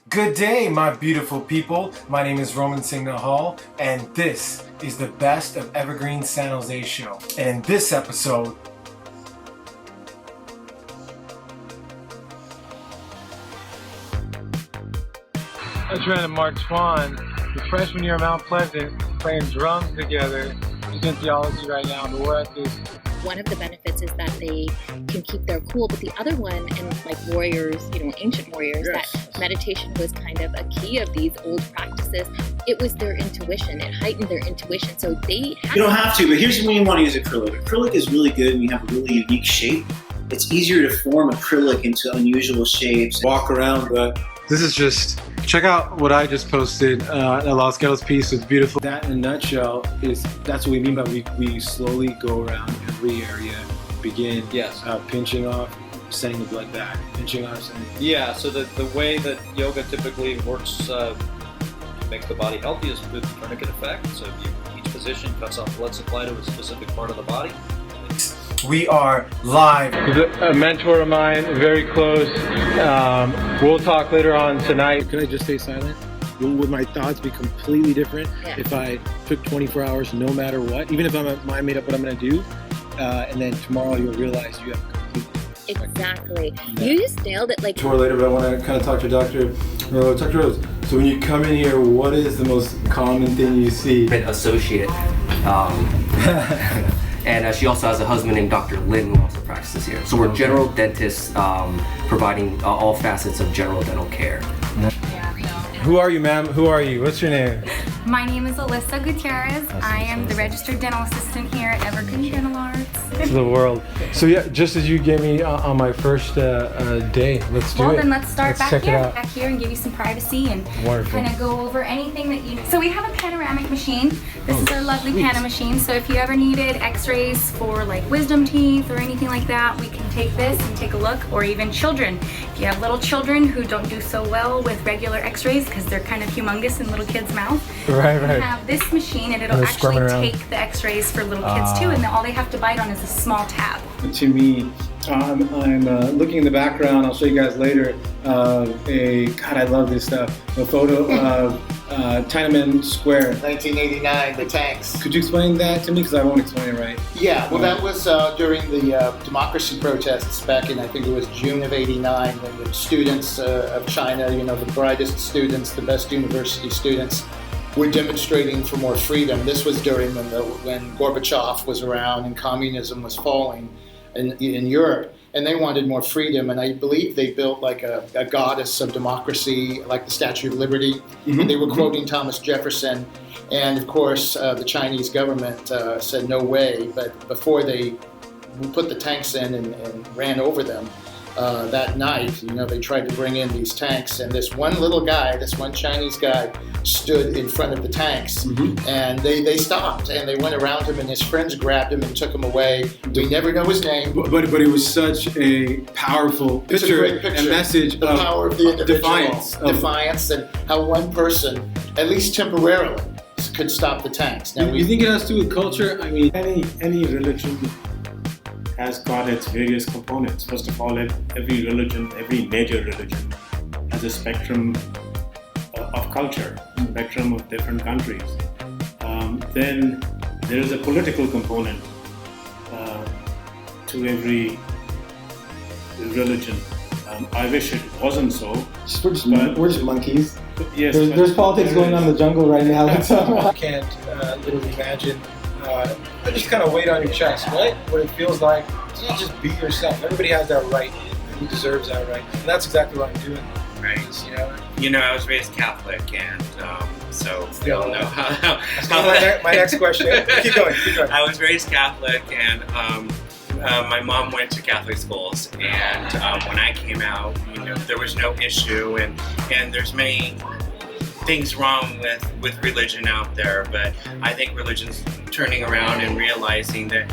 Good day, my beautiful people. My name is Roman Nahal, and this is the best of Evergreen San Jose show. And in this episode, I ran to Mark Swan, the freshman year of Mount Pleasant, playing drums together. He's in theology right now, but we're at this. One of the benefits is that they can keep their cool, but the other one, and like warriors, ancient warriors, Yes. that meditation was kind of a key of these old practices. It was their intuition. It heightened their intuition. So they You don't have to, but here's when you want to use acrylic. Acrylic is really good when you have a really unique shape. It's easier to form acrylic into unusual shapes. Walk around, but this is just, check out what I just posted, a Los Gatos piece. It's beautiful. That in a nutshell that's what we mean by we slowly go around every area, begin pinching off, sending the blood back, pinching off, sending. Yeah, so the way that yoga typically works to make the body healthy is with tourniquet effect. So each position cuts off blood supply to a specific part of the body. We are live. A mentor of mine, very close. We'll talk later on tonight. Could I just stay silent? Would my thoughts be completely different if I took 24 hours no matter what? Even if I'm mind made up what I'm going to do, and then tomorrow you'll realize you have complete. Exactly. You just nailed it. Like More later, but I want to kind of talk to Dr. Rose. So when you come in here, what is the most common thing you see? Associate. And she also has a husband named Dr. Lin who also practices here. So we're general dentists providing all facets of general dental care. Who are you, ma'am? Who are you? What's your name? My name is Alyssa Gutierrez. I am the registered dental assistant here at Evergreen Dental Arts. To the world. So yeah, just as you gave me on my first day, let's do it. Well, then let's start back check it here, out. and give you some privacy and Wonderful. kind of go over anything that you. So we have a panoramic machine. This is our lovely Pana machine. So if you ever needed X-rays for like wisdom teeth or anything like that, we can take this and take a look. Or even children. If you have little children who don't do so well with regular X-rays because they're kind of humongous in little kids' mouth, Right. we have this machine and it'll they're actually squirming around. take the X-rays for little kids too, and then all they have to bite on is a small tab. To me, I'm looking in the background, I'll show you guys later, God, I love this stuff, a photo of Tiananmen Square. 1989, the tanks. Could you explain that to me? Because I won't explain it right. Yeah, well, that was during the democracy protests back in, I think it was June of '89, when the students of China, the brightest students, the best university students, were demonstrating for more freedom. This was during when Gorbachev was around and communism was falling in Europe, and they wanted more freedom. And I believe they built like a goddess of democracy, like the Statue of Liberty. Mm-hmm. And they were quoting Thomas Jefferson. And of course, the Chinese government said no way. But before they put the tanks in and ran over them, that night, they tried to bring in these tanks, and this one little guy, this one Chinese guy, stood in front of the tanks, and they stopped, and they went around him, and his friends grabbed him and took him away. We never know his name. But it was such a powerful It's a picture, great picture. and message The of power of the individual. defiance. And how one person, at least temporarily, could stop the tanks. Now, You think it has to do with culture? I mean, Any religion has got its various components. First of all, every religion, every major religion, has a spectrum of culture, spectrum of different countries. Then there is a political component to every religion. I wish it wasn't so. we're just monkeys. Yes, There's politics going on in the jungle right now. I can't literally imagine. Just kind of weight on your chest, right? What it feels like. Just be yourself. Everybody has that right. Who deserves that right? And that's exactly what I'm doing. Right. I was raised Catholic, and so we all know how my next question. Keep going. I was raised Catholic, and my mom went to Catholic schools, and when I came out, there was no issue, and there's many things wrong with religion out there, but I think religion's turning around and realizing that,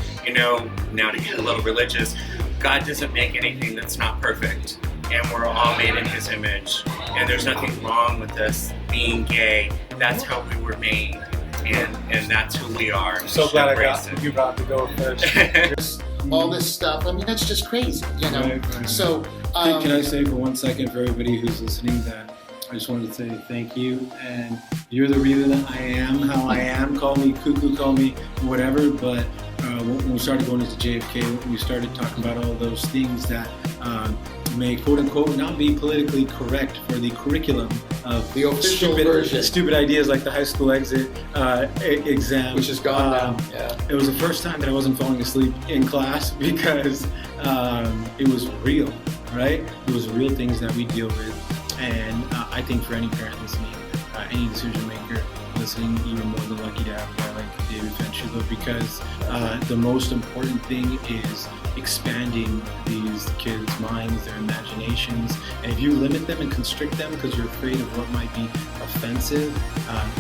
now to get a little religious, God doesn't make anything that's not perfect, and we're all made in His image, and there's nothing wrong with us being gay. That's how we were made, and that's who we are. I'm so glad you got to go first. all this stuff. I mean, that's just crazy, Right. So, can I say for 1 second for everybody who's listening that I just wanted to say thank you, and you're the reason I am how I am. Call me cuckoo, call me whatever, but when we started going into JFK, we started talking about all those things that may quote unquote not be politically correct for the curriculum of the official version. Stupid ideas like the high school exit exam, which is gone now. Yeah. It was the first time that I wasn't falling asleep in class because it was real, right? It was real things that we deal with, and I think for any parent listening, any decision maker listening, you're more than lucky to have a guy like David Fanchulo, because the most important thing is expanding these kids' minds, their imaginations. And if you limit them and constrict them because you're afraid of what might be offensive,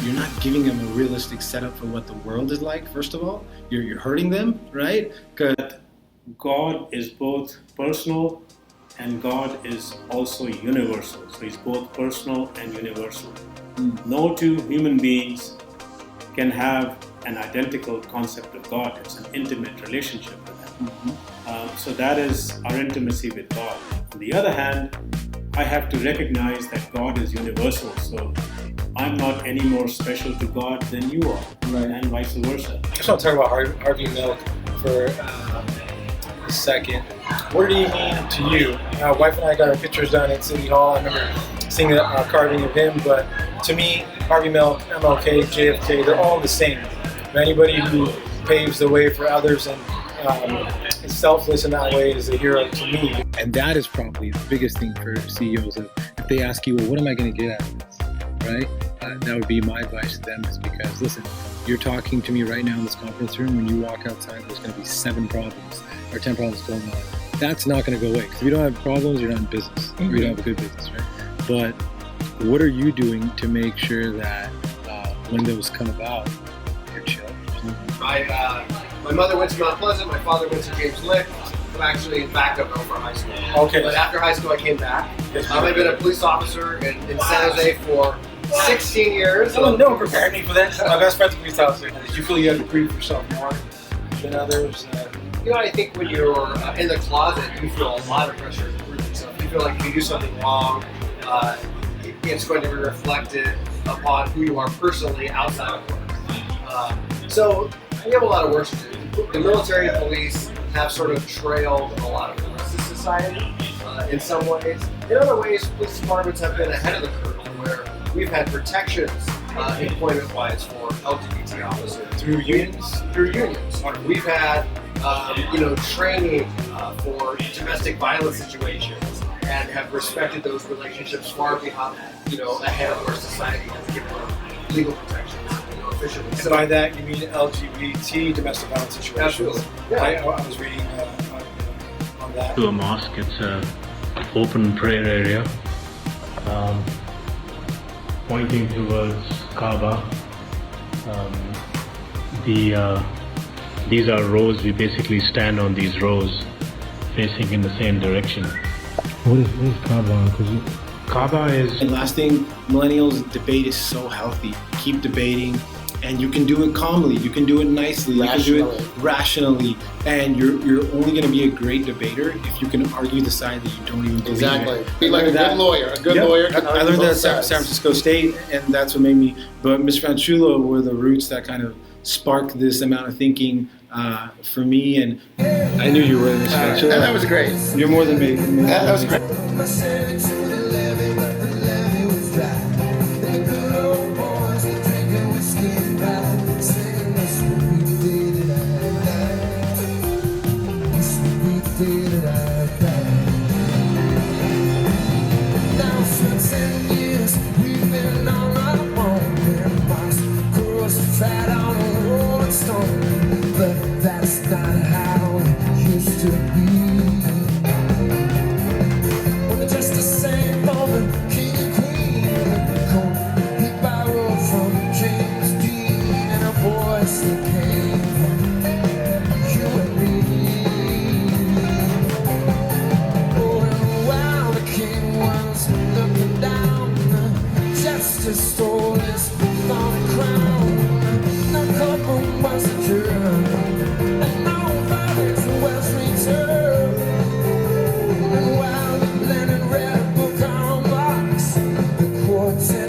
you're not giving them a realistic setup for what the world is like. First of all, you're hurting them, right? Because God is both personal and God is also universal. So he's both personal and universal. No two human beings can have an identical concept of God. It's an intimate relationship with Him. So that is our intimacy with God. On the other hand, I have to recognize that God is universal. So I'm not any more special to God than you are, right, and vice versa. I just want to talk about Harvey Milk for a second. What did he mean to you? My wife and I got our pictures done at City Hall. I remember seeing a carving of him, but to me, Harvey Milk, MLK, JFK, they're all the same. Anybody who paves the way for others and is selfless in that way is a hero to me. And that is probably the biggest thing for CEOs. If they ask you, well, what am I going to get out of this, right? That would be my advice to them, is because, listen, you're talking to me right now in this conference room. When you walk outside, there's going to be 7 problems or 10 problems going on. That's not going to go away. Because if you don't have problems, you're not in business. Or you don't have a good business, right? But what are you doing to make sure that when those come about, you're chill? My mother went to Mount Pleasant, my father went to James Lick. I'm actually back up over high school. Okay. But after high school, I came back. I've been a police officer in San Jose for 16 years. No one prepared me for that. My best friend's a police officer. Did you feel you had to prove yourself more than others? I think when you're in the closet, you feel a lot of pressure to prove yourself. You feel like if you do something wrong, it's going to be reflected upon who you are personally outside of work. So we have a lot of work to do. The military and police have sort of trailed a lot of the rest of society in some ways. In other ways, police departments have been ahead of the curve, where we've had protections employment-wise for LGBT officers. Through unions? Through unions. We've had training for domestic violence situations, and have respected those relationships far behind, ahead of where society has given them legal protections. And so, by that you mean LGBT domestic violence situations? Absolutely. Yeah. I was reading on that. To a mosque, it's an open prayer area, pointing towards Kaaba. These are rows. We basically stand on these rows, facing in the same direction. What is Kaaba? Kaaba is... And last thing, millennials, debate is so healthy. Keep debating, and you can do it calmly, you can do it nicely, you can do it rationally, and you're only going to be a great debater if you can argue the side that you don't even believe in. Exactly. Be like a good lawyer. A good lawyer can I learned that at San Francisco State, and that's what made me, but Mr. Fanchulo were the roots that kind of sparked this amount of thinking for me, and I knew you were Mr. Fanchulo. That was great. You're more than me. That was great.